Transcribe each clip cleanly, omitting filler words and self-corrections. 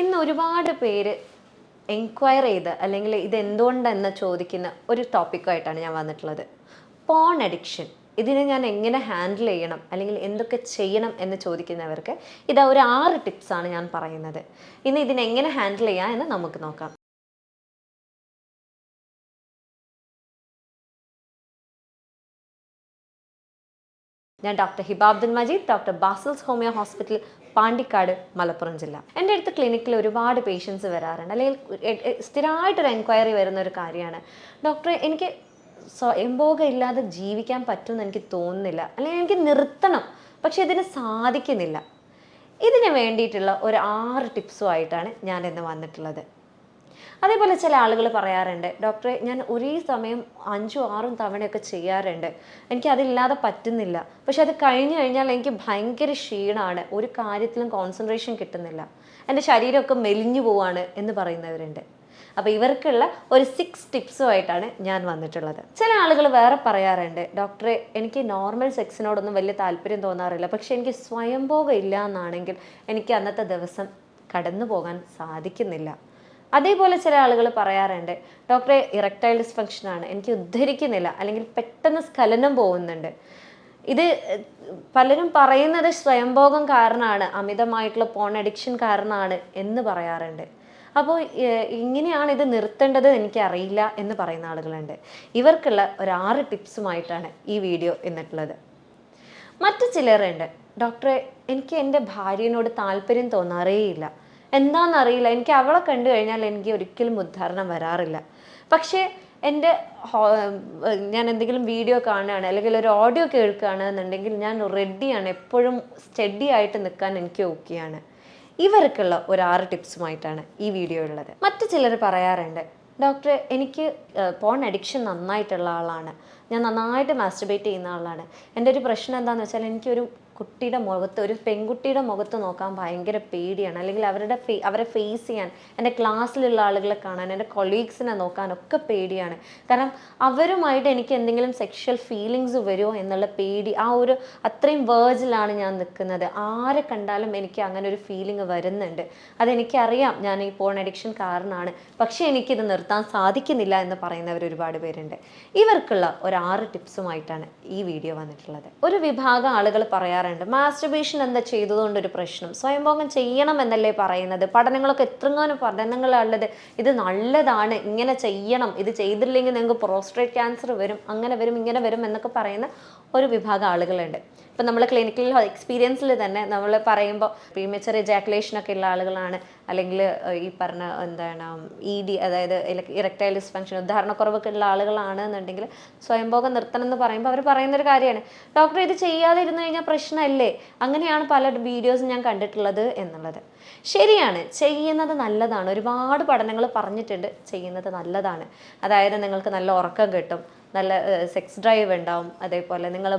ഇന്ന് ഒരുപാട് പേര് എൻക്വയർ ചെയ്ത് അല്ലെങ്കിൽ ഇത് എന്തുകൊണ്ടെന്ന് ചോദിക്കുന്ന ഒരു ടോപ്പിക്കായിട്ടാണ് ഞാൻ വന്നിട്ടുള്ളത്. Porn addiction. ഇതിനെ ഞാൻ എങ്ങനെ ഹാൻഡിൽ ചെയ്യണം അല്ലെങ്കിൽ എന്തൊക്കെ ചെയ്യണം എന്ന് ചോദിക്കുന്നവർക്ക് ഇതാ ഒരു 6 ടിപ്സാണ് ഞാൻ പറയുന്നത്. ഇന്ന് ഇതിനെങ്ങനെ ഹാൻഡിൽ ചെയ്യാം എന്ന് നമുക്ക് നോക്കാം. ഞാൻ doctor Hiba Abdul Majeed, doctor Basil's homeo hospital, Pandikkad, Malappuram ജില്ല. എൻ്റെ അടുത്ത് ക്ലിനിക്കിൽ ഒരുപാട് പേഷ്യൻസ് വരാറുണ്ട്, അല്ലെങ്കിൽ സ്ഥിരമായിട്ടൊരു എൻക്വയറി വരുന്ന ഒരു കാര്യമാണ്, ഡോക്ടറെ എനിക്ക് സ്വയംഭോഗം ഇല്ലാതെ ജീവിക്കാൻ പറ്റുമെന്ന് എനിക്ക് തോന്നുന്നില്ല, അല്ലെങ്കിൽ എനിക്ക് നിർത്തണം, പക്ഷെ ഇതിന് സാധിക്കുന്നില്ല. ഇതിന് വേണ്ടിയിട്ടുള്ള ഒരു 6 ടിപ്സുമായിട്ടാണ് ഞാൻ ഇന്ന് വന്നിട്ടുള്ളത്. അതേപോലെ ചില ആളുകൾ പറയാറുണ്ട്, ഡോക്ടറെ ഞാൻ ഒരേ സമയം 5ഉം 6ഉം തവണയൊക്കെ ചെയ്യാറുണ്ട്, എനിക്കതില്ലാതെ പറ്റുന്നില്ല, പക്ഷെ അത് കഴിഞ്ഞു കഴിഞ്ഞാൽ എനിക്ക് ഭയങ്കര ക്ഷീണമാണ്, ഒരു കാര്യത്തിലും കോൺസെൻട്രേഷൻ കിട്ടുന്നില്ല, എൻ്റെ ശരീരമൊക്കെ മെലിഞ്ഞു പോവാണ് എന്ന് പറയുന്നവരുണ്ട്. അപ്പോൾ ഇവർക്കുള്ള ഒരു 6 ടിപ്സുമായിട്ടാണ് ഞാൻ വന്നിട്ടുള്ളത്. ചില ആളുകൾ വേറെ പറയാറുണ്ട്, ഡോക്ടറെ എനിക്ക് നോർമൽ സെക്സിനോടൊന്നും വലിയ താല്പര്യം തോന്നാറില്ല, പക്ഷെ എനിക്ക് സ്വയംഭോഗം ഇല്ല എന്നാണെങ്കിൽ എനിക്ക് അന്നത്തെ ദിവസം കടന്നു പോകാൻ സാധിക്കുന്നില്ല. അതേപോലെ ചില ആളുകൾ പറയാറുണ്ട്, ഡോക്ടറെ ഇറക്ടൈൽ ഡിസ്ഫങ്ഷനാണ്, എനിക്ക് ഉദ്ധരിക്കുന്നില്ല, അല്ലെങ്കിൽ പെട്ടെന്ന് സ്ഖലനം പോകുന്നുണ്ട്. ഇത് പലരും പറയുന്നത് സ്വയംഭോഗം കാരണമാണ്, അമിതമായിട്ടുള്ള പോൺ അഡിക്ഷൻ കാരണമാണ് എന്ന് പറയാറുണ്ട്. അപ്പോൾ ഇങ്ങനെയാണ് ഇത് നിർത്തേണ്ടത് എനിക്കറിയില്ല എന്ന് പറയുന്ന ആളുകളുണ്ട്. ഇവർക്കുള്ള ഒരു 6 ടിപ്സുമായിട്ടാണ് ഈ വീഡിയോ എന്നിട്ടുള്ളത്. മറ്റു ചിലരുണ്ട്, ഡോക്ടറെ എനിക്ക് എൻ്റെ ഭാര്യയോട് താല്പര്യം തോന്നാറേയില്ല, എന്താണെന്നറിയില്ല, എനിക്ക് അവളെ കണ്ടു കഴിഞ്ഞാൽ എനിക്ക് ഒരിക്കലും ഉദ്ധാരണം വരാറില്ല, പക്ഷേ ഞാൻ എന്തെങ്കിലും വീഡിയോ കാണുകയാണ് അല്ലെങ്കിൽ ഒരു ഓഡിയോ കേൾക്കുകയാണ് എന്നുണ്ടെങ്കിൽ ഞാൻ റെഡിയാണ്, എപ്പോഴും സ്റ്റഡി ആയിട്ട് നിൽക്കാൻ എനിക്ക് ഓക്കെയാണ്. ഇവർക്കുള്ള ഒരു 6 ടിപ്സുമായിട്ടാണ് ഈ വീഡിയോ ഉള്ളത്. മറ്റു ചിലർ പറയാറുണ്ട്, ഡോക്ടറെ എനിക്ക് പോൺ അഡിക്ഷൻ നന്നായിട്ടുള്ള ആളാണ്, ഞാൻ നന്നായിട്ട് മാസ്റ്റർബേറ്റ് ചെയ്യുന്ന ആളാണ്, എൻ്റെ ഒരു പ്രശ്നം എന്താണെന്ന് വെച്ചാൽ എനിക്കൊരു കുട്ടിയുടെ മുഖത്ത്, ഒരു പെൺകുട്ടിയുടെ മുഖത്ത് നോക്കാൻ ഭയങ്കര പേടിയാണ്, അല്ലെങ്കിൽ അവരെ ഫേസ് ചെയ്യാൻ, എൻ്റെ ക്ലാസ്സിലുള്ള ആളുകളെ കാണാൻ, എൻ്റെ കൊളീഗ്സിനെ നോക്കാനൊക്കെ പേടിയാണ്, കാരണം അവരുമായിട്ട് എനിക്ക് എന്തെങ്കിലും സെക്ഷൽ ഫീലിങ്സ് വരുമോ എന്നുള്ള പേടി, ആ ഒരു അത്രയും വേർജിലാണ് ഞാൻ നിൽക്കുന്നത്, ആരെ കണ്ടാലും എനിക്ക് അങ്ങനെ ഒരു ഫീലിംഗ് വരുന്നുണ്ട്, അതെനിക്കറിയാം ഞാൻ ഈ പോൺ അഡിക്ഷൻ കാരണമാണ്, പക്ഷേ എനിക്കിത് നിർത്താൻ സാധിക്കുന്നില്ല എന്ന് പറയുന്നവർ ഒരുപാട് പേരുണ്ട്. ഇവർക്കുള്ള ഒരു 6 ടിപ്സുമായിട്ടാണ് ഈ വീഡിയോ വന്നിട്ടുള്ളത്. ഒരു വിഭാഗം ആളുകൾ പറയാറുണ്ട്, മാസ്റ്റർബേഷൻ എന്താ ചെയ്തതുകൊണ്ടൊരു പ്രശ്നം, സ്വയംഭോഗം ചെയ്യണം എന്നല്ലേ പറയുന്നത്, പഠനങ്ങളൊക്കെ എത്രങ്ങാനും പഠനങ്ങളുള്ളത്, ഇത് നല്ലതാണ്, ഇങ്ങനെ ചെയ്യണം, ഇത് ചെയ്തില്ലെങ്കിൽ നിങ്ങൾക്ക് പ്രോസ്റ്റേറ്റ് ക്യാൻസർ വരും, അങ്ങനെ വരും, ഇങ്ങനെ വരും എന്നൊക്കെ പറയുന്ന ഒരു വിഭാഗം ആളുകളുണ്ട്. ഇപ്പം നമ്മൾ ക്ലിനിക്കൽ എക്സ്പീരിയൻസിൽ തന്നെ നമ്മൾ പറയുമ്പോൾ പ്രീമച്ചർ എജാക്കുലേഷനൊക്കെ ഉള്ള ആളുകളാണ്, അല്ലെങ്കിൽ ഈ പറഞ്ഞ എന്താണ് ED, അതായത് ഇറക്ടൈൽ ഡിസ്ഫങ്ഷൻ, ഉദാഹരണക്കുറവൊക്കെ ഉള്ള ആളുകളാണ് എന്നുണ്ടെങ്കിൽ സ്വയംഭോഗം നിർത്തണം എന്ന് പറയുമ്പോൾ അവർ പറയുന്നൊരു കാര്യമാണ്, ഡോക്ടർ ഇത് ചെയ്യാതെ ഇരുന്ന് കഴിഞ്ഞാൽ പ്രശ്നമല്ലേ, അങ്ങനെയാണ് പല വീഡിയോസും ഞാൻ കണ്ടിട്ടുള്ളത് എന്നുള്ളത്. ശരിയാണ്, ചെയ്യുന്നത് നല്ലതാണ്, ഒരുപാട് പഠനങ്ങൾ പറഞ്ഞിട്ടുണ്ട് ചെയ്യുന്നത് നല്ലതാണ്. അതായത് നിങ്ങൾക്ക് നല്ല ഉറക്കം കിട്ടും, നല്ല സെക്സ് ഡ്രൈവ് ഉണ്ടാവും, അതേപോലെ നിങ്ങൾ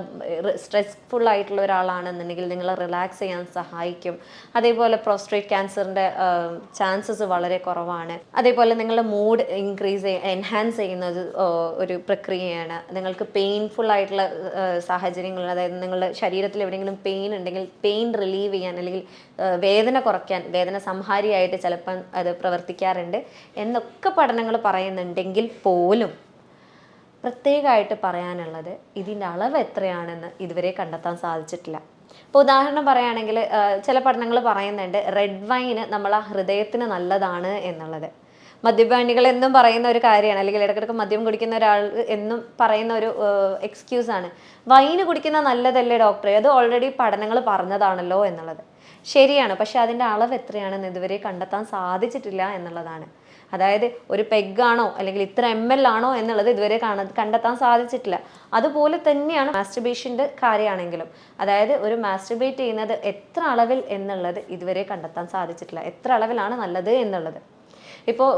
സ്ട്രെസ്ഫുൾ ആയിട്ടുള്ള ഒരാളാണെന്നുണ്ടെങ്കിൽ നിങ്ങളെ റിലാക്സ് ചെയ്യാൻ സഹായിക്കും, അതേപോലെ പ്രോസ്റ്റേറ്റ് ക്യാൻസറിൻ്റെ ചാൻസസ് വളരെ കുറവാണ്, അതേപോലെ നിങ്ങളുടെ മൂഡ് എൻഹാൻസ് ചെയ്യുന്നത് ഒരു പ്രക്രിയയാണ്. നിങ്ങൾക്ക് പെയിൻഫുൾ ആയിട്ടുള്ള സാഹചര്യങ്ങൾ, അതായത് നിങ്ങളുടെ ശരീരത്തിൽ എവിടെയെങ്കിലും പെയിൻ ഉണ്ടെങ്കിൽ പെയിൻ റിലീവ് ചെയ്യാൻ, അല്ലെങ്കിൽ വേദന കുറയ്ക്കാൻ, വേദന സംഹാരിയായിട്ട് ചിലപ്പം അത് പ്രവർത്തിക്കാറുണ്ട് എന്നൊക്കെ പഠനങ്ങൾ പറയുന്നുണ്ടെങ്കിൽ പോലും പ്രത്യേകമായിട്ട് പറയാനുള്ളത് ഇതിൻ്റെ അളവ് എത്രയാണെന്ന് ഇതുവരെ കണ്ടെത്താൻ സാധിച്ചിട്ടില്ല. ഇപ്പോൾ ഉദാഹരണം പറയുകയാണെങ്കിൽ ചില പഠനങ്ങൾ പറയുന്നുണ്ട് റെഡ് വൈന് നമ്മളെ ഹൃദയത്തിന് നല്ലതാണ് എന്നുള്ളത്. മദ്യപാനികൾ എന്നും പറയുന്ന ഒരു കാര്യമാണ്, അല്ലെങ്കിൽ ഇടയ്ക്കിടയ്ക്ക് മദ്യം കുടിക്കുന്ന ഒരാൾ എന്നും പറയുന്ന ഒരു എക്സ്ക്യൂസാണ്, വൈന് കുടിക്കുന്ന നല്ലതല്ലേ ഡോക്ടറെ, അത് ഓൾറെഡി പഠനങ്ങൾ പറഞ്ഞതാണല്ലോ എന്നുള്ളത്. ശരിയാണ്, പക്ഷെ അതിൻ്റെ അളവ് എത്രയാണെന്ന് ഇതുവരെ കണ്ടെത്താൻ സാധിച്ചിട്ടില്ല എന്നുള്ളതാണ്. അതായത് ഒരു പെഗ്ഗാണോ അല്ലെങ്കിൽ ഇത്ര ml ആണോ എന്നുള്ളത് ഇതുവരെ കണ്ടെത്താൻ സാധിച്ചിട്ടില്ല. അതുപോലെ തന്നെയാണ് മാസ്റ്റർബേഷൻ്റെ കാര്യമാണെങ്കിലും, അതായത് ഒരു മാസ്റ്റർബേറ്റ് ചെയ്യുന്നത് എത്ര അളവിൽ എന്നുള്ളത് ഇതുവരെ കണ്ടെത്താൻ സാധിച്ചിട്ടില്ല, എത്ര അളവിലാണ് നല്ലത് എന്നുള്ളത്. ഇപ്പോൾ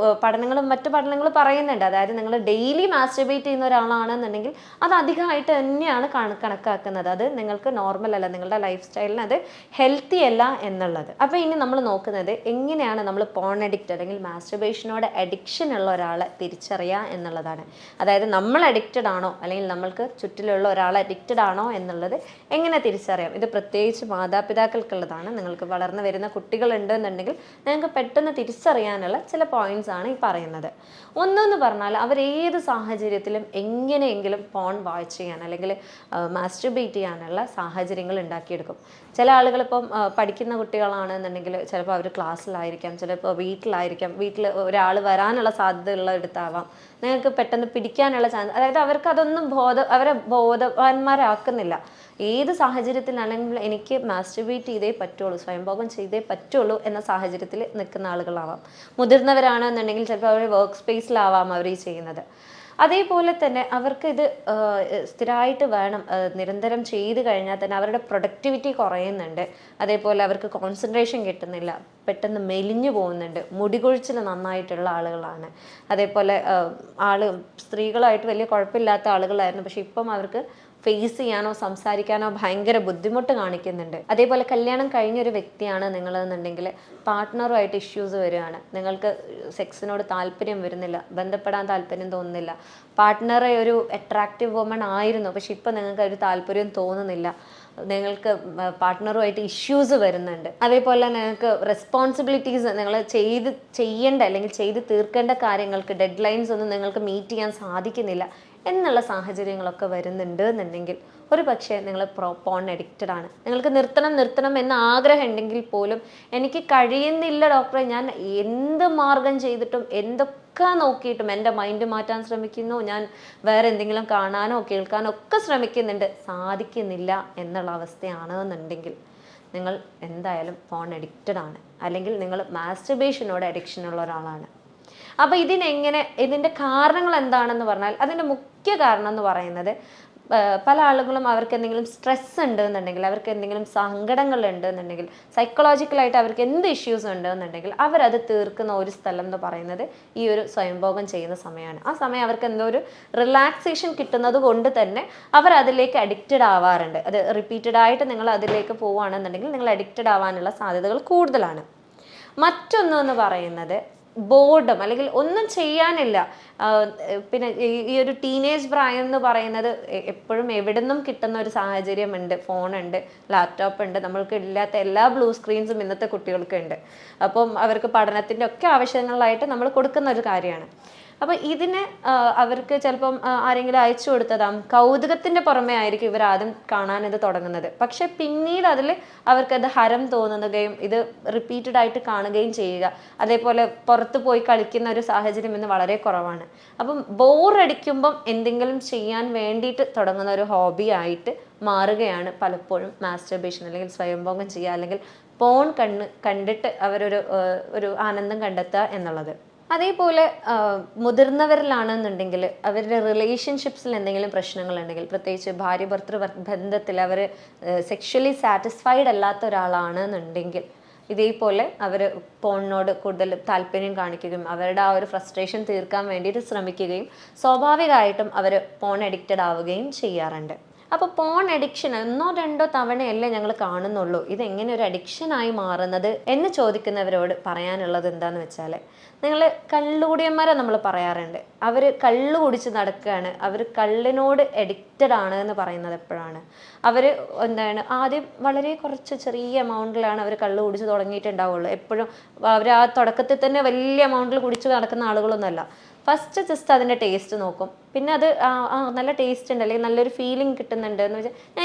മറ്റു പഠനങ്ങൾ പറയുന്നുണ്ട്, അതായത് നിങ്ങൾ ഡെയിലി മാസ്റ്റർബേറ്റ് ചെയ്യുന്ന ഒരാളാണെന്നുണ്ടെങ്കിൽ അത് അധികമായിട്ട് തന്നെയാണ് കണക്കാക്കുന്നത്. അത് നിങ്ങൾക്ക് നോർമൽ അല്ല, നിങ്ങളുടെ ലൈഫ് സ്റ്റൈലിന് അത് ഹെൽത്തി അല്ല എന്നുള്ളത്. അപ്പോൾ ഇനി നമ്മൾ നോക്കുന്നത് എങ്ങനെയാണ് നമ്മൾ പോൺ അഡിക്റ്റ് അല്ലെങ്കിൽ മാസ്റ്റർബേഷനോട് അഡിക്ഷൻ ഉള്ള ഒരാളെ തിരിച്ചറിയുക എന്നുള്ളതാണ്. അതായത് നമ്മൾ അഡിക്റ്റഡ് ആണോ അല്ലെങ്കിൽ നമ്മൾക്ക് ചുറ്റിലുള്ള ഒരാൾ അഡിക്റ്റഡ് ആണോ എന്നുള്ളത് എങ്ങനെ തിരിച്ചറിയാം. ഇത് പ്രത്യേകിച്ച് മാതാപിതാക്കൾക്കുള്ളതാണ്. നിങ്ങൾക്ക് വളർന്നു വരുന്ന കുട്ടികളുണ്ടെന്നുണ്ടെങ്കിൽ നിങ്ങൾക്ക് പെട്ടെന്ന് തിരിച്ചറിയാനുള്ള ചില പോയിന്റ്സ് ആണ് ഈ പറയുന്നത്. ഒന്നെന്ന് പറഞ്ഞാൽ അവർ ഏത് സാഹചര്യത്തിലും എങ്ങനെയെങ്കിലും പോൺ വാച്ച് ചെയ്യാൻ അല്ലെങ്കിൽ മാസ്റ്റർബേറ്റ് ചെയ്യാനുള്ള സാഹചര്യങ്ങൾ ഉണ്ടാക്കിയെടുക്കും. ചില ആളുകൾ ഇപ്പം പഠിക്കുന്ന കുട്ടികളാണെന്നുണ്ടെങ്കിൽ ചിലപ്പോൾ അവർ ക്ലാസ്സിലായിരിക്കാം, ചിലപ്പോൾ വീട്ടിലായിരിക്കാം, വീട്ടിൽ ഒരാൾ വരാനുള്ള സാധ്യതയുള്ള എടുത്താവാം, നിങ്ങൾക്ക് പെട്ടെന്ന് പിടിക്കാനുള്ള ചാൻസ്, അതായത് അവർക്ക് അതൊന്നും അവരെ ബോധവാന്മാരാക്കുന്നില്ല. ഏത് സാഹചര്യത്തിലാണെങ്കിൽ എനിക്ക് മാസ്റ്റർബേറ്റ് ചെയ്തേ പറ്റുള്ളൂ, സ്വയംഭോഗം ചെയ്തേ പറ്റുള്ളൂ എന്ന സാഹചര്യത്തിൽ നിൽക്കുന്ന ആളുകളാവാം. മുതിർന്നവരാണെന്നുണ്ടെങ്കിൽ ചിലപ്പോൾ അവർ വർക്ക് സ്പേസിലാവാം അവർ ഈ ചെയ്യുന്നത്. അതേപോലെ തന്നെ അവർക്ക് ഇത് സ്ഥിരമായിട്ട് വേണം, നിരന്തരം ചെയ്ത് കഴിഞ്ഞാൽ തന്നെ അവരുടെ പ്രൊഡക്ടിവിറ്റി കുറയുന്നുണ്ട്. അതേപോലെ അവർക്ക് കോൺസെൻട്രേഷൻ കിട്ടുന്നില്ല, പെട്ടെന്ന് മെലിഞ്ഞു പോകുന്നുണ്ട്, മുടികൊഴിച്ചിൽ നന്നായിട്ടുള്ള ആളുകളാണ്. അതേപോലെ സ്ത്രീകളായിട്ട് വലിയ കുഴപ്പമില്ലാത്ത ആളുകളായിരുന്നു, പക്ഷെ ഇപ്പം അവർക്ക് ഫേസ് ചെയ്യാനോ സംസാരിക്കാനോ ഭയങ്കര ബുദ്ധിമുട്ട് കാണിക്കുന്നുണ്ട്. അതേപോലെ കല്യാണം കഴിഞ്ഞൊരു വ്യക്തിയാണ് നിങ്ങളെന്നുണ്ടെങ്കിൽ പാർട്ട്ണറുമായിട്ട് ഇഷ്യൂസ് വരികയാണ്, നിങ്ങൾക്ക് സെക്സിനോട് താല്പര്യം വരുന്നില്ല, ബന്ധപ്പെടാൻ താല്പര്യം തോന്നുന്നില്ല, പാർട്ട്ണറെ ഒരു അട്രാക്റ്റീവ് വുമൺ ആയിരുന്നു പക്ഷെ ഇപ്പം നിങ്ങൾക്ക് ഒരു താല്പര്യം തോന്നുന്നില്ല, നിങ്ങൾക്ക് പാർട്ട്ണറുമായിട്ട് ഇഷ്യൂസ് വരുന്നുണ്ട്. അതേപോലെ നിങ്ങൾക്ക് റെസ്പോൺസിബിലിറ്റീസ് നിങ്ങൾ ചെയ്യേണ്ട അല്ലെങ്കിൽ ചെയ്ത് തീർക്കേണ്ട കാര്യങ്ങൾക്ക് ഡെഡ് ലൈൻസ് ഒന്നും നിങ്ങൾക്ക് മീറ്റ് ചെയ്യാൻ സാധിക്കുന്നില്ല എന്നുള്ള സാഹചര്യങ്ങളൊക്കെ വരുന്നുണ്ട് എന്നുണ്ടെങ്കിൽ ഒരു പക്ഷേ നിങ്ങൾ പോൺ അഡിക്റ്റഡ് ആണ്. നിങ്ങൾക്ക് നിർത്തണം എന്ന ആഗ്രഹം ഉണ്ടെങ്കിൽ പോലും എനിക്ക് കഴിയുന്നില്ല ഡോക്ടറെ, ഞാൻ എന്ത് മാർഗം ചെയ്തിട്ടും എന്തൊക്കെ നോക്കിയിട്ടും എൻ്റെ മൈൻഡ് മാറ്റാൻ ശ്രമിക്കുന്നു, ഞാൻ വേറെ എന്തെങ്കിലും കാണാനോ കേൾക്കാനോ ഒക്കെ ശ്രമിക്കുന്നുണ്ട്, സാധിക്കുന്നില്ല എന്നുള്ള അവസ്ഥയാണ് എന്നുണ്ടെങ്കിൽ നിങ്ങൾ എന്തായാലും പോൺ അഡിക്റ്റഡ് ആണ്, അല്ലെങ്കിൽ നിങ്ങൾ മാസ്റ്റർബേഷനോട് അഡിക്ഷൻ ഉള്ള ഒരാളാണ്. അപ്പോൾ ഇതിൻ്റെ കാരണങ്ങൾ എന്താണെന്ന് പറഞ്ഞാൽ അതിൻ്റെ മുഖ്യ കാരണം എന്ന് പറയുന്നത് പല ആളുകളും അവർക്ക് എന്തെങ്കിലും സ്ട്രെസ് ഉണ്ട് എന്നുണ്ടെങ്കിൽ, അവർക്ക് എന്തെങ്കിലും സങ്കടങ്ങൾ ഉണ്ട് എന്നുണ്ടെങ്കിൽ, സൈക്കോളജിക്കലായിട്ട് അവർക്ക് എന്ത് ഇഷ്യൂസ് ഉണ്ട് എന്നുണ്ടെങ്കിൽ അവരത് തീർക്കുന്ന ഒരു സ്ഥലം എന്ന് പറയുന്നത് ഈ ഒരു സ്വയംഭോഗം ചെയ്യുന്ന സമയമാണ്. ആ സമയം അവർക്ക് എന്തോ ഒരു റിലാക്സേഷൻ കിട്ടുന്നത് കൊണ്ട് തന്നെ അവർ അതിലേക്ക് അഡിക്റ്റഡ് ആവാറുണ്ട്. അത് റിപ്പീറ്റഡ് ആയിട്ട് നിങ്ങൾ അതിലേക്ക് പോവുകയാണെന്നുണ്ടെങ്കിൽ നിങ്ങൾ അഡിക്റ്റഡ് ആവാനുള്ള സാധ്യതകൾ കൂടുതലാണ്. മറ്റൊന്നെന്ന് പറയുന്നത് ബോർഡം, അല്ലെങ്കിൽ ഒന്നും ചെയ്യാനില്ല. പിന്നെ ഈ ഒരു ടീനേജ് പ്രായം എന്ന് പറയുന്നത് എപ്പോഴും എവിടെ നിന്നും കിട്ടുന്ന ഒരു സാഹചര്യമുണ്ട്. ഫോണുണ്ട്, ലാപ്ടോപ്പ് ഉണ്ട്, നമ്മൾക്ക് ഇല്ലാത്ത എല്ലാ ബ്ലൂ സ്ക്രീൻസും ഇന്നത്തെ കുട്ടികൾക്ക് ഉണ്ട്. അപ്പം അവർക്ക് പഠനത്തിൻ്റെ ഒക്കെ ആവശ്യങ്ങളായിട്ട് നമ്മൾ കൊടുക്കുന്ന ഒരു കാര്യമാണ്. അപ്പോൾ ഇതിന് അവർക്ക് ചിലപ്പം ആരെങ്കിലും അയച്ചു കൊടുത്തതാം, കൗതുകത്തിൻ്റെ പുറമെ ആയിരിക്കും ഇവർ ആദ്യം കാണാൻ ഇത് തുടങ്ങുന്നത്. പക്ഷെ പിന്നീട് അതിൽ അവർക്കത് ഹരം തോന്നുകയും ഇത് റിപ്പീറ്റഡ് ആയിട്ട് കാണുകയും ചെയ്യുക. അതേപോലെ പുറത്ത് പോയി കളിക്കുന്ന ഒരു സാഹചര്യം ഇന്ന് വളരെ കുറവാണ്. അപ്പം ബോറടിക്കുമ്പം എന്തെങ്കിലും ചെയ്യാൻ വേണ്ടിയിട്ട് തുടങ്ങുന്ന ഒരു ഹോബി ആയിട്ട് മാറുകയാണ് പലപ്പോഴും മാസ്റ്റർബേഷൻ, അല്ലെങ്കിൽ സ്വയംഭോഗം ചെയ്യുക, അല്ലെങ്കിൽ പോൺ കണ്ടിട്ട് ഒരു ആനന്ദം കണ്ടെത്തുക എന്നുള്ളത്. അതേപോലെ മുതിർന്നവരിലാണെന്നുണ്ടെങ്കിൽ അവരുടെ റിലേഷൻഷിപ്സിൽ എന്തെങ്കിലും പ്രശ്നങ്ങളുണ്ടെങ്കിൽ, പ്രത്യേകിച്ച് ഭാര്യ ഭർത്തൃ ബന്ധത്തിൽ അവർ സെക്ഷലി സാറ്റിസ്ഫൈഡ് അല്ലാത്ത ഒരാളാണെന്നുണ്ടെങ്കിൽ ഇതേപോലെ അവർ പോണിനോട് കൂടുതൽ താല്പര്യം കാണിക്കുകയും അവരുടെ ആ ഒരു ഫ്രസ്ട്രേഷൻ തീർക്കാൻ വേണ്ടിയിട്ട് ശ്രമിക്കുകയും സ്വാഭാവികമായിട്ടും അവർ പോൺ അഡിക്റ്റഡ് ആവുകയും ചെയ്യാറുണ്ട്. അപ്പോൾ പോൺ അഡിക്ഷൻ 1-2 തവണയല്ലേ ഞങ്ങൾ കാണുന്നുള്ളൂ, ഇതെങ്ങനെ ഒരു അഡിക്ഷനായി മാറുന്നത് എന്ന് ചോദിക്കുന്നവരോട് പറയാനുള്ളത് എന്താണെന്ന് വെച്ചാൽ, നിങ്ങൾ കള്ളുകൂടിയന്മാരെ നമ്മൾ പറയാറുണ്ട്, അവർ കള്ളു കുടിച്ച് നടക്കുകയാണ്, അവർ കള്ളിനോട് അഡിക്റ്റഡ് ആണ് എന്ന് പറയുന്നത് എപ്പോഴാണ്? അവർ ആദ്യം വളരെ കുറച്ച് ചെറിയ എമൗണ്ടിലാണ് അവർ കള്ളു കുടിച്ച് തുടങ്ങിയിട്ടുണ്ടാവുള്ളൂ. എപ്പോഴും അവർ ആ തുടക്കത്തിൽ തന്നെ വലിയ എമൗണ്ടിൽ കുടിച്ച് നടക്കുന്ന ആളുകളൊന്നുമല്ല. ഫസ്റ്റ് ജസ്റ്റ് അതിൻ്റെ ടേസ്റ്റ് നോക്കും, പിന്നെ അത് നല്ല ടേസ്റ്റ് ഉണ്ട് അല്ലെങ്കിൽ നല്ലൊരു ഫീലിംഗ് കിട്ടുന്നുണ്ട് എന്ന് വെച്ചാൽ ഞാൻ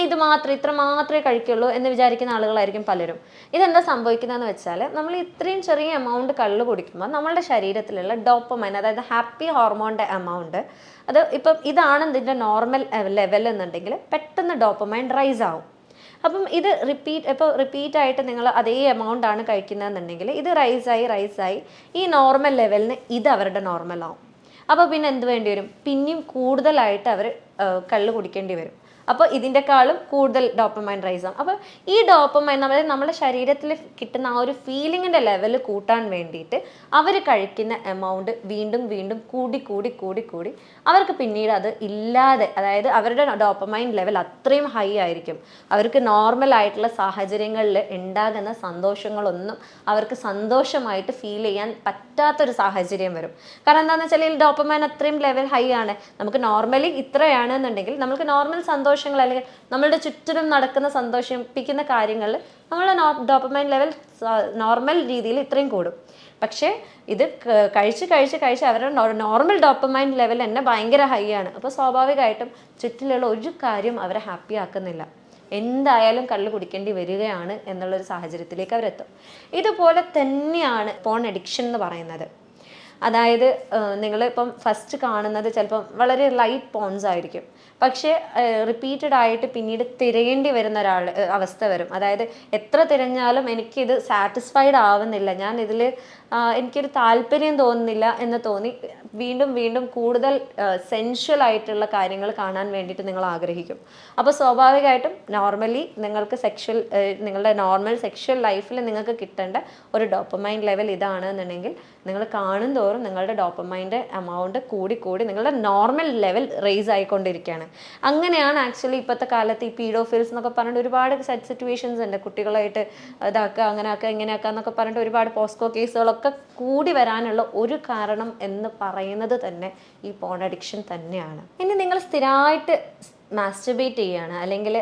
ഇത്ര മാത്രമേ കഴിക്കുള്ളൂ എന്ന് വിചാരിക്കുന്ന ആളുകളായിരിക്കും പലരും. ഇതെന്താ സംഭവിക്കുന്നതെന്ന് വെച്ചാൽ, നമ്മൾ ഇത്രയും ചെറിയ എമൗണ്ട് കള്ള് കുടിക്കുമ്പോൾ നമ്മളുടെ ശരീരത്തിലുള്ള ഡോപ്പമൈൻ, അതായത് ഹാപ്പി ഹോർമോണിൻ്റെ എമൗണ്ട്, അത് ഇപ്പം ഇതാണ് ഇതിൻ്റെ നോർമൽ ലെവൽ എന്നുണ്ടെങ്കിൽ പെട്ടെന്ന് ഡോപ്പമൈൻ റൈസ് ആവും. അപ്പം ഇത് റിപ്പീറ്റായിട്ട് നിങ്ങൾ അതേ എമൗണ്ട് ആണ് കഴിക്കുന്നതെന്നുണ്ടെങ്കിൽ ഇത് റൈസായി ഈ നോർമൽ ലെവലിന് ഇത് അവരുടെ നോർമൽ ആവും. അപ്പോൾ പിന്നെ എന്ത് വേണ്ടി വരും? പിന്നെയും കൂടുതലായിട്ട് അവർ കള്ള് കുടിക്കേണ്ടി വരും. അപ്പോൾ ഇതിൻ്റെക്കാളും കൂടുതൽ ഡോപ്പമൈൻ റൈസ് ആവും. അപ്പോൾ ഈ ഡോപ്പമൈൻ നമ്മുടെ ശരീരത്തിൽ കിട്ടുന്ന ആ ഒരു ഫീലിങ്ങിൻ്റെ ലെവൽ കൂട്ടാൻ വേണ്ടിയിട്ട് അവർ കഴിക്കുന്ന എമൗണ്ട് വീണ്ടും വീണ്ടും കൂടി കൂടി കൂടി കൂടി അവർക്ക് പിന്നീട് അത് ഇല്ലാതെ, അതായത് അവരുടെ ഡോപ്പമൈൻ ലെവൽ അത്രയും ഹൈ ആയിരിക്കും. അവർക്ക് നോർമൽ ആയിട്ടുള്ള സാഹചര്യങ്ങളിൽ ഉണ്ടാകുന്ന സന്തോഷങ്ങളൊന്നും അവർക്ക് സന്തോഷമായിട്ട് ഫീൽ ചെയ്യാൻ പറ്റാത്തൊരു സാഹചര്യം വരും. കാരണം എന്താണെന്ന് വെച്ചാൽ ഈ ഡോപ്പമൈൻ അത്രയും ലെവൽ ഹൈ ആണ്. നമുക്ക് നോർമലി ഇത്രയാണെന്നുണ്ടെങ്കിൽ നമുക്ക് നോർമൽ സന്തോഷങ്ങൾ അല്ലെങ്കിൽ നമ്മളുടെ ചുറ്റിനും നടക്കുന്ന സന്തോഷിപ്പിക്കുന്ന കാര്യങ്ങളിൽ നമ്മളുടെ ഡോപ്പമൈൻ ലെവൽ നോർമൽ രീതിയിൽ ഇത്രയും കൂടും. പക്ഷേ ഇത് കഴിച്ച് കഴിച്ച് കഴിച്ച് അവരുടെ നോർമൽ ഡോപ്പമൈൻ ലെവൽ തന്നെ ഭയങ്കര ഹൈ ആണ്. അപ്പോൾ സ്വാഭാവികമായിട്ടും ചുറ്റിലുള്ള ഒരു കാര്യം അവരെ ഹാപ്പി ആക്കുന്നില്ല. എന്തായാലും കള്ള് കുടിക്കേണ്ടി വരികയാണ് എന്നുള്ളൊരു സാഹചര്യത്തിലേക്ക് അവരെത്തും. ഇതുപോലെ തന്നെയാണ് പോൺ അഡിക്ഷൻ എന്ന് പറയുന്നത്. അതായത് നിങ്ങൾ ഇപ്പം ഫസ്റ്റ് കാണുന്നത് ചിലപ്പം വളരെ ലൈറ്റ് പോൺസ് ആയിരിക്കും, പക്ഷേ റിപ്പീറ്റഡ് ആയിട്ട് പിന്നീട് തിരയേണ്ടി വരുന്ന അവസ്ഥ വരും. അതായത് എത്ര തിരഞ്ഞാലും എനിക്കിത് സാറ്റിസ്ഫൈഡ് ആവുന്നില്ല, ഞാൻ ഇതിൽ എനിക്കൊരു താല്പര്യം തോന്നുന്നില്ല എന്ന് തോന്നി വീണ്ടും വീണ്ടും കൂടുതൽ സെൻഷ്വൽ ആയിട്ടുള്ള കാര്യങ്ങൾ കാണാൻ വേണ്ടിയിട്ട് നിങ്ങൾ ആഗ്രഹിക്കും. അപ്പോൾ സ്വാഭാവികമായിട്ടും നോർമലി നിങ്ങൾക്ക് നിങ്ങളുടെ നോർമൽ സെക്ഷൽ ലൈഫിൽ നിങ്ങൾക്ക് കിട്ടേണ്ട ഒരു ഡോപ്പമൈൻ ലെവൽ ഇതാണെന്നുണ്ടെങ്കിൽ നിങ്ങൾ കാണും തോറും നിങ്ങളുടെ ഡോപ്പമൈൻ്റെ എമൗണ്ട് കൂടി കൂടി നിങ്ങളുടെ നോർമൽ ലെവൽ റേസ് ആയിക്കൊണ്ടിരിക്കുകയാണ്. അങ്ങനെയാണ് ആക്ച്വലി ഇപ്പോഴത്തെ കാലത്ത് ഈ പീഡോഫിൽസ് എന്നൊക്കെ പറഞ്ഞിട്ട് ഒരുപാട് സിറ്റുവേഷൻസ് ഉണ്ട്. കുട്ടികളായിട്ട് ഇതാക്കുക, അങ്ങനെ ആക്കുക, ഇങ്ങനെ ആക്കുക എന്നൊക്കെ പറഞ്ഞിട്ട് ഒരുപാട് പോസ്കോ കേസുകളൊക്കെ കൂടി വരാനുള്ള ഒരു കാരണം എന്ന് പറയുന്നത് തന്നെ ഈ പോൺ അഡിക്ഷൻ തന്നെയാണ്. ഇനി നിങ്ങൾ സ്ഥിരമായിട്ട് മാസ്റ്റർബേറ്റ് ചെയ്യുകയാണ് അല്ലെങ്കിൽ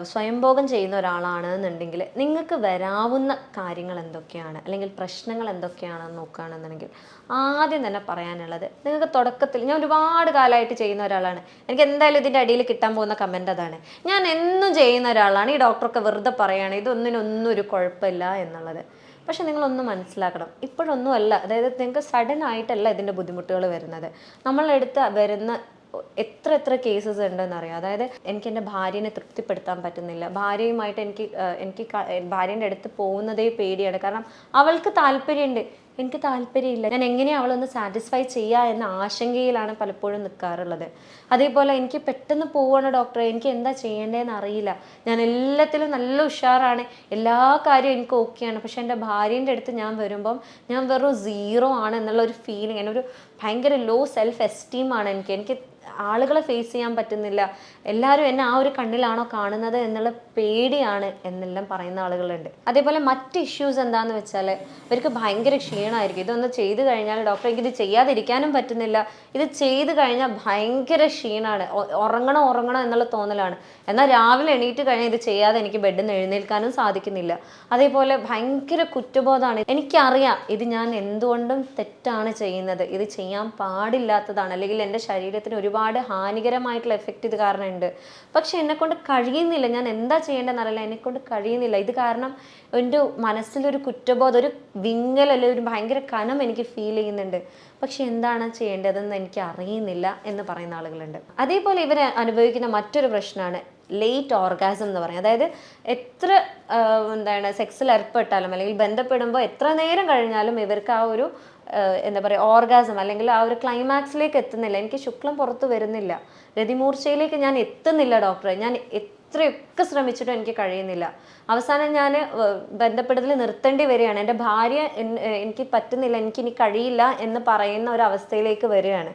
സ്വയംഭോഗം ചെയ്യുന്ന ഒരാളാണ് എന്നുണ്ടെങ്കിൽ നിങ്ങൾക്ക് വരാവുന്ന കാര്യങ്ങൾ എന്തൊക്കെയാണ് അല്ലെങ്കിൽ പ്രശ്നങ്ങൾ എന്തൊക്കെയാണെന്ന് നോക്കുകയാണെന്നുണ്ടെങ്കിൽ ആദ്യം തന്നെ പറയാനുള്ളത്, നിങ്ങൾക്ക് തുടക്കത്തിൽ, ഞാൻ ഒരുപാട് കാലമായിട്ട് ചെയ്യുന്ന ഒരാളാണ്, എനിക്ക് എന്തായാലും ഇതിൻ്റെ അടിയിൽ കിട്ടാൻ പോകുന്ന കമൻറ്റ് അതാണ്, ഞാൻ എന്നും ചെയ്യുന്ന ഒരാളാണ്, ഈ ഡോക്ടറൊക്കെ വെറുതെ പറയുകയാണ് ഇതൊന്നിനൊന്നും ഒരു കുഴപ്പമില്ല എന്നുള്ളത്. പക്ഷെ നിങ്ങളൊന്ന് മനസ്സിലാക്കണം, ഇപ്പോഴൊന്നും അല്ല. അതായത് നിങ്ങൾക്ക് സഡൻ ആയിട്ടല്ല ഇതിൻ്റെ ബുദ്ധിമുട്ടുകൾ വരുന്നത്. നമ്മളെടുത്ത് വരുന്ന എത്ര കേസസ് ഉണ്ടെന്നറിയാം. അതായത് എനിക്ക് എൻ്റെ ഭാര്യനെ തൃപ്തിപ്പെടുത്താൻ പറ്റുന്നില്ല, ഭാര്യയുമായിട്ട് എനിക്ക് ഭാര്യൻ്റെ അടുത്ത് പോകുന്നതേ പേടിയാണ്, കാരണം അവൾക്ക് താല്പര്യമുണ്ട്, എനിക്ക് താല്പര്യമില്ല, ഞാൻ എങ്ങനെയാണ് അവളൊന്ന് സാറ്റിസ്ഫൈ ചെയ്യുക എന്ന ആശങ്കയിലാണ് പലപ്പോഴും നിൽക്കാറുള്ളത്. അതേപോലെ എനിക്ക് പെട്ടെന്ന് പോവുകയാണ് ഡോക്ടറെ, എനിക്ക് എന്താ ചെയ്യേണ്ടതെന്ന് അറിയില്ല, ഞാൻ എല്ലാത്തിലും നല്ല ഉഷാറാണ്, എല്ലാ കാര്യവും എനിക്ക് ഓക്കെയാണ്, പക്ഷെ എൻ്റെ ഭാര്യേൻ്റെ അടുത്ത് ഞാൻ വരുമ്പം ഞാൻ വെറും 0 ആണ് എന്നുള്ള ഒരു ഫീലിംഗ്, എന്നൊരു ഭയങ്കര ലോ സെൽഫ് എസ്റ്റീമാണ് എനിക്ക് ആളുകളെ ഫേസ് ചെയ്യാൻ പറ്റുന്നില്ല, എല്ലാവരും എന്നെ ആ ഒരു കണ്ണിലാണോ കാണുന്നത് എന്നുള്ള പേടിയാണ് എന്നെല്ലാം പറയുന്ന ആളുകളുണ്ട്. അതേപോലെ മറ്റ് ഇഷ്യൂസ് എന്താണെന്ന് വെച്ചാൽ അവർക്ക് ഭയങ്കര ക്ഷീണമായിരിക്കും. ഇതൊന്ന് ചെയ്ത് കഴിഞ്ഞാൽ ഡോക്ടർ എനിക്കിത് ചെയ്യാതിരിക്കാനും പറ്റുന്നില്ല, ഇത് ചെയ്ത് കഴിഞ്ഞാൽ ഭയങ്കര ക്ഷീണമാണ്, ഉറങ്ങണം എന്നുള്ള തോന്നലാണ്, എന്നാൽ രാവിലെ എണീറ്റ് കഴിഞ്ഞാൽ ഇത് ചെയ്യാതെ എനിക്ക് ബെഡിൽ നിന്ന് എഴുന്നേൽക്കാനും സാധിക്കുന്നില്ല. അതേപോലെ ഭയങ്കര കുറ്റബോധമാണ്, എനിക്കറിയാം ഇത് ഞാൻ എന്തുകൊണ്ടും തെറ്റാണ് ചെയ്യുന്നത്, ഇത് ചെയ്യാൻ പാടില്ലാത്തതാണ്, അല്ലെങ്കിൽ എൻ്റെ ശരീരത്തിന് ഒരുപാട് ഹാനികരമായിട്ടുള്ള എഫക്റ്റ് ഇത് കാരണം ഉണ്ട്, പക്ഷെ എന്നെക്കൊണ്ട് കഴിയുന്നില്ല, ഞാൻ എന്താ ചെയ്യേണ്ടതെന്ന് അറിയില്ല, എന്നെക്കൊണ്ട് കഴിയുന്നില്ല, ഇത് കാരണം എൻ്റെ മനസ്സിലൊരു കുറ്റബോധം, ഒരു വിങ്ങൽ അല്ലെങ്കിൽ ഒരു ഭയങ്കര കനം എനിക്ക് ഫീൽ ചെയ്യുന്നുണ്ട്, പക്ഷെ എന്താണ് ചെയ്യേണ്ടതെന്ന് എനിക്ക് അറിയുന്നില്ല എന്ന് പറയുന്ന ആളുകളുണ്ട്. അതേപോലെ ഇവർ അനുഭവിക്കുന്ന മറ്റൊരു പ്രശ്നമാണ് ലേറ്റ് ഓർഗാസം എന്ന് പറയും. അതായത് എത്ര സെക്സിൽ ഏർപ്പെട്ടാലും അല്ലെങ്കിൽ ബന്ധപ്പെടുമ്പോൾ എത്ര നേരം കഴിഞ്ഞാലും ഇവർക്ക് ആ ഒരു എന്താ പറയുക ഓർഗാസം അല്ലെങ്കിൽ ആ ഒരു ക്ലൈമാക്സിലേക്ക് എത്തുന്നില്ല, എനിക്ക് ശുക്ലം പുറത്ത് വരുന്നില്ല, രതിമൂർച്ചയിലേക്ക് ഞാൻ എത്തുന്നില്ല ഡോക്ടറെ, ഞാൻ എത്രയൊക്കെ ശ്രമിച്ചിട്ടും എനിക്ക് കഴിയുന്നില്ല, അവസാനം ഞാൻ ബന്ധപ്പെടുത്തൽ നിർത്തേണ്ടി വരികയാണ്, എൻ്റെ ഭാര്യ എനിക്ക് പറ്റുന്നില്ല, എനിക്കിനി കഴിയില്ല എന്ന് പറയുന്ന ഒരു അവസ്ഥയിലേക്ക് വരികയാണ്.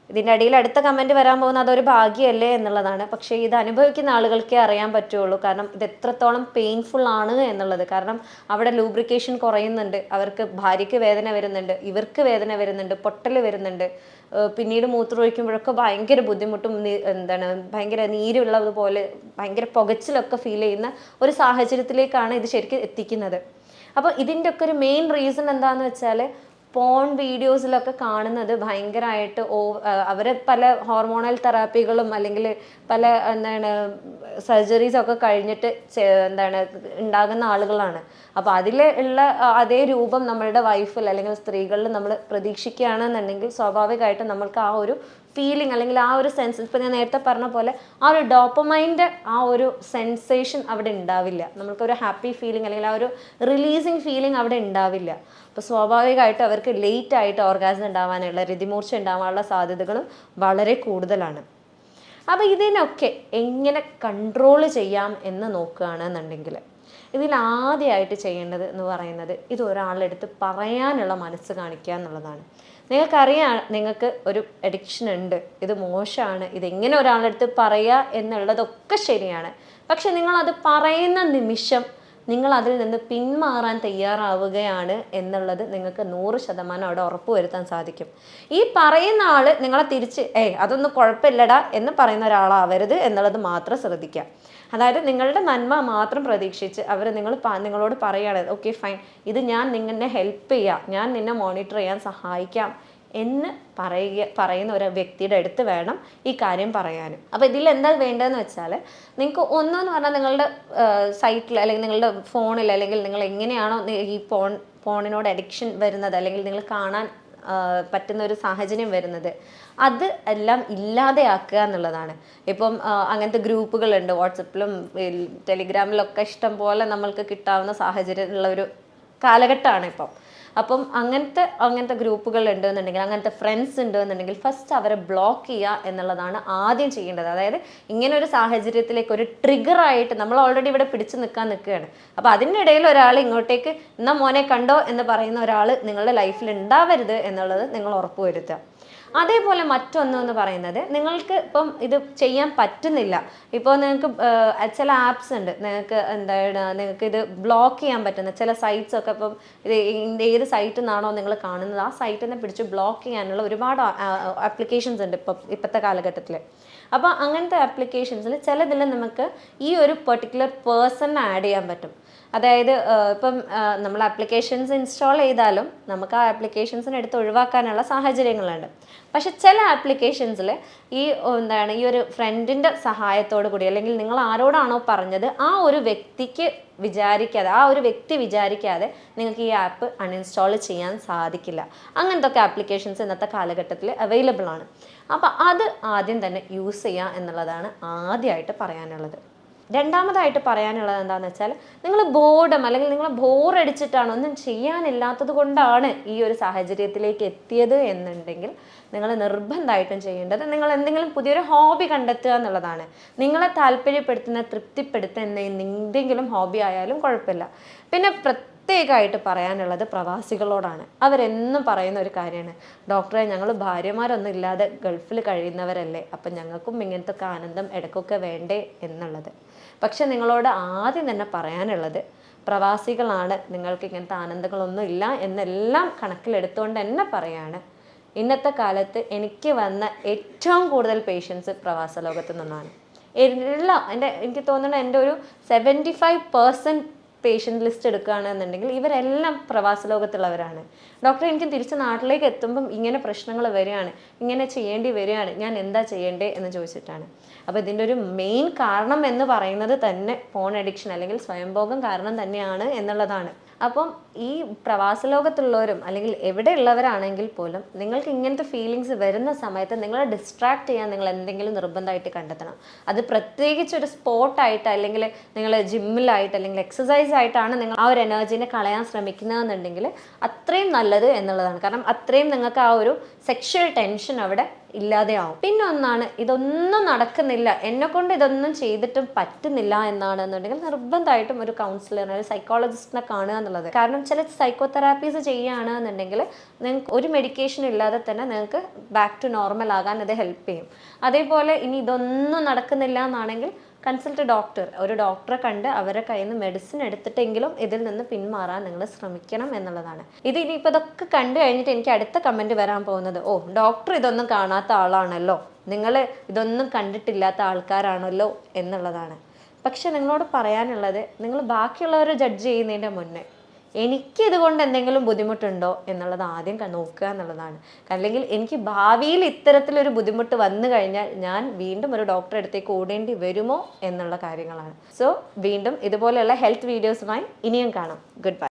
ഇതിൻ്റെ അടിയിൽ അടുത്ത കമൻറ്റ് വരാൻ പോകുന്ന അതൊരു ഭാഗ്യമല്ലേ എന്നുള്ളതാണ്. പക്ഷേ ഇത് അനുഭവിക്കുന്ന ആളുകൾക്കേ അറിയാൻ പറ്റുള്ളൂ, കാരണം ഇത് എത്രത്തോളം പെയിൻഫുൾ ആണ് എന്നുള്ളത്. കാരണം അവിടെ ലൂബ്രിക്കേഷൻ കുറയുന്നുണ്ട്, അവർക്ക് ഭാര്യയ്ക്ക് വേദന വരുന്നുണ്ട്, ഇവർക്ക് വേദന വരുന്നുണ്ട്, പൊട്ടൽ വരുന്നുണ്ട്, പിന്നീട് മൂത്രമൊഴിക്കുമ്പോഴൊക്കെ ഭയങ്കര ബുദ്ധിമുട്ടും ഭയങ്കര നീരുള്ളതുപോലെ ഭയങ്കര പുകച്ചിലൊക്കെ ഫീൽ ചെയ്യുന്ന ഒരു സാഹചര്യത്തിലേക്കാണ് ഇത് ശരിക്കും എത്തിക്കുന്നത്. അപ്പോൾ ഇതിൻ്റെ ഒക്കെ ഒരു മെയിൻ റീസൺ എന്താണെന്ന് വെച്ചാൽ പോൺ വീഡിയോസിലൊക്കെ കാണുന്നത് ഭയങ്കരമായിട്ട് അവർ പല ഹോർമോണൽ തെറാപ്പികളും അല്ലെങ്കിൽ പല സർജറീസൊക്കെ കഴിഞ്ഞിട്ട് ഉണ്ടാകുന്ന ആളുകളാണ്. അപ്പോൾ അതിൽ ഉള്ള അതേ രൂപം നമ്മളുടെ വൈഫിൽ അല്ലെങ്കിൽ സ്ത്രീകളിൽ നമ്മൾ പ്രതീക്ഷിക്കുകയാണെന്നുണ്ടെങ്കിൽ സ്വാഭാവികമായിട്ടും നമ്മൾക്ക് ആ ഒരു ഫീലിംഗ് അല്ലെങ്കിൽ ആ ഒരു സെൻസ്, ഇപ്പം ഞാൻ നേരത്തെ പറഞ്ഞ പോലെ ആ ഒരു ഡോപ്പമൈൻ്റെ ആ ഒരു സെൻസേഷൻ അവിടെ ഉണ്ടാവില്ല, നമ്മൾക്കൊരു ഹാപ്പി ഫീലിംഗ് അല്ലെങ്കിൽ ആ ഒരു റിലീസിങ് ഫീലിംഗ് അവിടെ ഉണ്ടാവില്ല. അപ്പോൾ സ്വാഭാവികമായിട്ടും അവർക്ക് ലേറ്റ് ആയിട്ട് ഓർഗാസം ഉണ്ടാവാനുള്ള രതിമൂർച്ച ഉണ്ടാവാനുള്ള സാധ്യതകളും വളരെ കൂടുതലാണ്. അപ്പോൾ ഇതിനൊക്കെ എങ്ങനെ കൺട്രോൾ ചെയ്യാം എന്ന് നോക്കുകയാണെന്നുണ്ടെങ്കിൽ ഇതിലാദ്യമായിട്ട് ചെയ്യേണ്ടത് എന്ന് പറയുന്നത് ഇത് ഒരാളെടുത്ത് പറയാനുള്ള മനസ്സ് കാണിക്കുക എന്നുള്ളതാണ്. നിങ്ങൾക്കറിയാം നിങ്ങൾക്ക് ഒരു അഡിക്ഷൻ ഉണ്ട്, ഇത് മോശമാണ്, ഇതെങ്ങനെ ഒരാളെടുത്ത് പറയുക എന്നുള്ളതൊക്കെ ശരിയാണ്. പക്ഷെ നിങ്ങളത് പറയുന്ന നിമിഷം നിങ്ങൾ അതിൽ നിന്ന് പിന്മാറാൻ തയ്യാറാവുകയാണ് എന്നുള്ളത് നിങ്ങൾക്ക് 100% അവിടെ ഉറപ്പുവരുത്താൻ സാധിക്കും. ഈ പറയുന്ന ആൾ നിങ്ങളെ തിരിച്ച് അതൊന്നും കുഴപ്പമില്ലടാ എന്ന് പറയുന്ന ഒരാളാവരുത് എന്നുള്ളത് മാത്രം ശ്രദ്ധിക്കുക. അതായത് നിങ്ങളുടെ നന്മ മാത്രം പ്രതീക്ഷിച്ച് നിങ്ങളോട് പറയുകയാണ്, ഓക്കെ ഫൈൻ, ഞാൻ നിന്നെ ഹെൽപ്പ് ചെയ്യാം, ഞാൻ നിന്നെ മോണിറ്റർ ചെയ്യാൻ സഹായിക്കാം എന്ന് പറയുന്ന ഒരു വ്യക്തിയുടെ അടുത്ത് വേണം ഈ കാര്യം പറയാനും. അപ്പോൾ ഇതിൽ എന്താ വേണ്ടതെന്ന് വെച്ചാൽ, നിങ്ങൾക്ക് ഒന്നെന്ന് പറഞ്ഞാൽ നിങ്ങളുടെ സൈറ്റിൽ അല്ലെങ്കിൽ നിങ്ങളുടെ ഫോണിൽ അല്ലെങ്കിൽ നിങ്ങൾ എങ്ങനെയാണോ ഈ ഫോണിനോട് അഡിക്ഷൻ വരുന്നത് അല്ലെങ്കിൽ നിങ്ങൾ കാണാൻ പറ്റുന്ന ഒരു സാഹചര്യം വരുന്നത്, അത് എല്ലാം ഇല്ലാതെയാക്കുക എന്നുള്ളതാണ്. ഇപ്പം അങ്ങനത്തെ ഗ്രൂപ്പുകളുണ്ട്, വാട്സപ്പിലും ടെലിഗ്രാമിലൊക്കെ ഇഷ്ടം പോലെ നമ്മൾക്ക് കിട്ടാവുന്ന സാഹചര്യമുള്ള ഒരു കാലഘട്ടമാണ് ഇപ്പം. അപ്പം അങ്ങനത്തെ ഗ്രൂപ്പുകൾ ഉണ്ടെന്നുണ്ടെങ്കിൽ, അങ്ങനത്തെ ഫ്രണ്ട്സ് ഉണ്ടെന്നുണ്ടെങ്കിൽ ഫസ്റ്റ് അവരെ ബ്ലോക്ക് ചെയ്യുക എന്നുള്ളതാണ് ആദ്യം ചെയ്യേണ്ടത്. അതായത് ഇങ്ങനെ ഒരു സാഹചര്യത്തിലേക്ക് ഒരു ട്രിഗറായിട്ട് നമ്മൾ ഓൾറെഡി ഇവിടെ പിടിച്ചു നിൽക്കുകയാണ്. അപ്പോൾ അതിൻ്റെ ഇടയിൽ ഒരാൾ ഇങ്ങോട്ടേക്ക് എന്നാ മോനെ കണ്ടോ എന്ന് പറയുന്ന ഒരാൾ നിങ്ങളുടെ ലൈഫിൽ ഉണ്ടാവരുത് എന്നുള്ളത് നിങ്ങൾ ഉറപ്പുവരുത്തുക. അതേപോലെ മറ്റൊന്നെന്ന് പറയുന്നത്, നിങ്ങൾക്ക് ഇപ്പം ഇത് ചെയ്യാൻ പറ്റുന്നില്ല, ഇപ്പോൾ നിങ്ങൾക്ക് ചില ആപ്സ് ഉണ്ട്, നിങ്ങൾക്ക് ഇത് ബ്ലോക്ക് ചെയ്യാൻ പറ്റുന്ന ചില സൈറ്റ്സ് ഒക്കെ. ഇപ്പം ഏത് സൈറ്റിൽ നിന്നാണോ നിങ്ങൾ കാണുന്നത് ആ സൈറ്റിനെ പിടിച്ച് ബ്ലോക്ക് ചെയ്യാനുള്ള ഒരുപാട് ആപ്ലിക്കേഷൻസ് ഉണ്ട് ഇപ്പോഴത്തെ കാലഘട്ടത്തിൽ. അപ്പോൾ അങ്ങനത്തെ ആപ്ലിക്കേഷൻസിൽ ചിലതിൽ നമുക്ക് ഈ ഒരു പെർട്ടിക്കുലർ പേഴ്സണിനെ ആഡ് ചെയ്യാൻ പറ്റും. അതായത് ഇപ്പം നമ്മൾ ആപ്ലിക്കേഷൻസ് ഇൻസ്റ്റാൾ ചെയ്താലും നമുക്ക് ആ ആപ്ലിക്കേഷൻസിനെ എടുത്ത് ഒഴിവാക്കാനുള്ള സാഹചര്യങ്ങളുണ്ട്. പക്ഷെ ചില ആപ്ലിക്കേഷൻസിൽ ഈ ഒരു ഫ്രണ്ടിൻ്റെ സഹായത്തോടു കൂടി അല്ലെങ്കിൽ നിങ്ങൾ ആരോടാണോ പറഞ്ഞത് ആ ഒരു വ്യക്തി വിചാരിക്കാതെ നിങ്ങൾക്ക് ഈ ആപ്പ് അൺഇൻസ്റ്റാൾ ചെയ്യാൻ സാധിക്കില്ല. അങ്ങനത്തെ ആപ്ലിക്കേഷൻസ് ഇന്നത്തെ കാലഘട്ടത്തിൽ അവൈലബിൾ ആണ്. അപ്പോൾ അത് ആദ്യം തന്നെ യൂസ് ചെയ്യുക എന്നുള്ളതാണ് ആദ്യമായിട്ട് പറയാനുള്ളത്. രണ്ടാമതായിട്ട് പറയാനുള്ളത് എന്താണെന്ന് വെച്ചാൽ, നിങ്ങൾ ബോർഡം അല്ലെങ്കിൽ നിങ്ങൾ ബോറടിച്ചിട്ടാണ്, ഒന്നും ചെയ്യാനില്ലാത്തത് കൊണ്ടാണ് ഈ ഒരു സാഹചര്യത്തിലേക്ക് എത്തിയത് എന്നുണ്ടെങ്കിൽ നിങ്ങൾ നിർബന്ധമായിട്ടും ചെയ്യേണ്ടത് നിങ്ങൾ എന്തെങ്കിലും പുതിയൊരു ഹോബി കണ്ടെത്തുക എന്നുള്ളതാണ്. നിങ്ങളെ താല്പര്യപ്പെടുത്തുന്ന തൃപ്തിപ്പെടുത്തുന്ന എന്തെങ്കിലും ഹോബി ആയാലും കുഴപ്പമില്ല. പിന്നെ പ്രത്യേകമായിട്ട് പറയാനുള്ളത് പ്രവാസികളോടാണ്. അവരെന്നും പറയുന്ന ഒരു കാര്യമാണ്, ഡോക്ടറെ ഞങ്ങൾ ഭാര്യമാരൊന്നും ഇല്ലാതെ ഗൾഫിൽ കഴിയുന്നവരല്ലേ, അപ്പം ഞങ്ങൾക്കും ഇങ്ങനത്തെ ആനന്ദം ഇടയ്ക്കൊക്കെ വേണ്ടേ എന്നുള്ളത്. പക്ഷെ നിങ്ങളോട് ആദ്യം തന്നെ പറയാനുള്ളത്, പ്രവാസികളാണ്, നിങ്ങൾക്ക് ഇങ്ങനത്തെ ആനന്ദങ്ങളൊന്നും ഇല്ല എന്നെല്ലാം കണക്കിലെടുത്തുകൊണ്ട് തന്നെ പറയാണ്, ഇന്നത്തെ കാലത്ത് എനിക്ക് വന്ന ഏറ്റവും കൂടുതൽ പേഷ്യൻസ് പ്രവാസ ലോകത്ത് നിന്നാണ്. എനിക്ക് തോന്നുന്നത് എൻ്റെ ഒരു 75% പേഷ്യൻ്റ് ലിസ്റ്റ് എടുക്കുകയാണെന്നുണ്ടെങ്കിൽ ഇവരെല്ലാം പ്രവാസ ലോകത്തുള്ളവരാണ്. ഡോക്ടറെ എനിക്ക് തിരിച്ച് നാട്ടിലേക്ക് എത്തുമ്പം ഇങ്ങനെ പ്രശ്നങ്ങൾ വരികയാണ്, ഇങ്ങനെ ചെയ്യേണ്ടി വരികയാണ്, ഞാൻ എന്താ ചെയ്യേണ്ടേ എന്ന് ചോദിച്ചിട്ടാണ്. അപ്പോൾ ഇതിൻ്റെ ഒരു മെയിൻ കാരണം എന്ന് പറയുന്നത് തന്നെ ഫോൺ അഡിക്ഷൻ അല്ലെങ്കിൽ സ്വയംഭോഗം കാരണം തന്നെയാണ് എന്നുള്ളതാണ്. അപ്പം ഈ പ്രവാസ ലോകത്തുള്ളവരും അല്ലെങ്കിൽ എവിടെ ഉള്ളവരാണെങ്കിൽ പോലും നിങ്ങൾക്ക് ഇങ്ങനത്തെ ഫീലിങ്സ് വരുന്ന സമയത്ത് നിങ്ങളെ ഡിസ്ട്രാക്ട് ചെയ്യാൻ നിങ്ങൾ എന്തെങ്കിലും നിർബന്ധമായിട്ട് കണ്ടെത്തണം. അത് പ്രത്യേകിച്ച് ഒരു സ്പോർട്ടായിട്ട് അല്ലെങ്കിൽ നിങ്ങൾ ജിമ്മിലായിട്ട് അല്ലെങ്കിൽ എക്സസൈസ് ആയിട്ടാണ് നിങ്ങൾ ആ ഒരു എനർജീനെ കളയാൻ ശ്രമിക്കുന്നതെന്നുണ്ടെങ്കിൽ അത്രയും നല്ലത് എന്നുള്ളതാണ്. കാരണം അത്രയും നിങ്ങൾക്ക് ആ ഒരു സെക്ഷൽ ടെൻഷൻ അവിടെ ഇല്ലാതെയാവും. പിന്നെ ഒന്നാണ്, ഇതൊന്നും നടക്കുന്നില്ല, എന്നെക്കൊണ്ട് ഇതൊന്നും ചെയ്തിട്ടും പറ്റുന്നില്ല എന്നാണെന്നുണ്ടെങ്കിൽ നിർബന്ധമായിട്ടും ഒരു കൗൺസിലറിനെ, ഒരു സൈക്കോളജിസ്റ്റിനെ കാണുക എന്നുള്ളത്. കാരണം ചില സൈക്കോതെറാപ്പീസ് ചെയ്യുകയാണെന്നുണ്ടെങ്കിൽ നിങ്ങൾക്ക് ഒരു മെഡിക്കേഷൻ ഇല്ലാതെ തന്നെ നിങ്ങൾക്ക് ബാക്ക് ടു നോർമൽ ആകാൻ ഇത് ഹെൽപ്പ് ചെയ്യും. അതേപോലെ ഇനി ഇതൊന്നും നടക്കുന്നില്ല എന്നാണെങ്കിൽ കൺസൾട്ട് ഡോക്ടർ, ഒരു ഡോക്ടറെ കണ്ട് അവരെ കയ്യിൽ നിന്ന് മെഡിസിൻ എടുത്തിട്ടെങ്കിലും ഇതിൽ നിന്ന് പിന്മാറാൻ നിങ്ങൾ ശ്രമിക്കണം എന്നുള്ളതാണ്. ഇത് ഇനിയിപ്പോൾ ഇതൊക്കെ കണ്ടു കഴിഞ്ഞിട്ട് എനിക്ക് അടുത്ത കമൻറ്റ് വരാൻ പോകുന്നത്, ഓ ഡോക്ടർ ഇതൊന്നും കാണാത്ത ആളാണല്ലോ, നിങ്ങൾ ഇതൊന്നും കണ്ടിട്ടില്ലാത്ത ആൾക്കാരാണല്ലോ എന്നുള്ളതാണ്. പക്ഷെ നിങ്ങളോട് പറയാനുള്ളത്, നിങ്ങൾ ബാക്കിയുള്ളവരെ ജഡ്ജ് ചെയ്യുന്നതിൻ്റെ മുന്നേ എനിക്കിതുകൊണ്ട് എന്തെങ്കിലും ബുദ്ധിമുട്ടുണ്ടോ എന്നുള്ളത് ആദ്യം നോക്കുക എന്നുള്ളതാണ്. അല്ലെങ്കിൽ എനിക്ക് ഭാവിയിൽ ഇത്തരത്തിലൊരു ബുദ്ധിമുട്ട് വന്നു കഴിഞ്ഞാൽ ഞാൻ വീണ്ടും ഒരു ഡോക്ടറെ അടുത്തേക്ക് ഓടേണ്ടി വരുമോ എന്നുള്ള കാര്യങ്ങളാണ്. സോ വീണ്ടും ഇതുപോലെയുള്ള ഹെൽത്ത് വീഡിയോസുമായി ഇനിയും കാണാം. Good bye.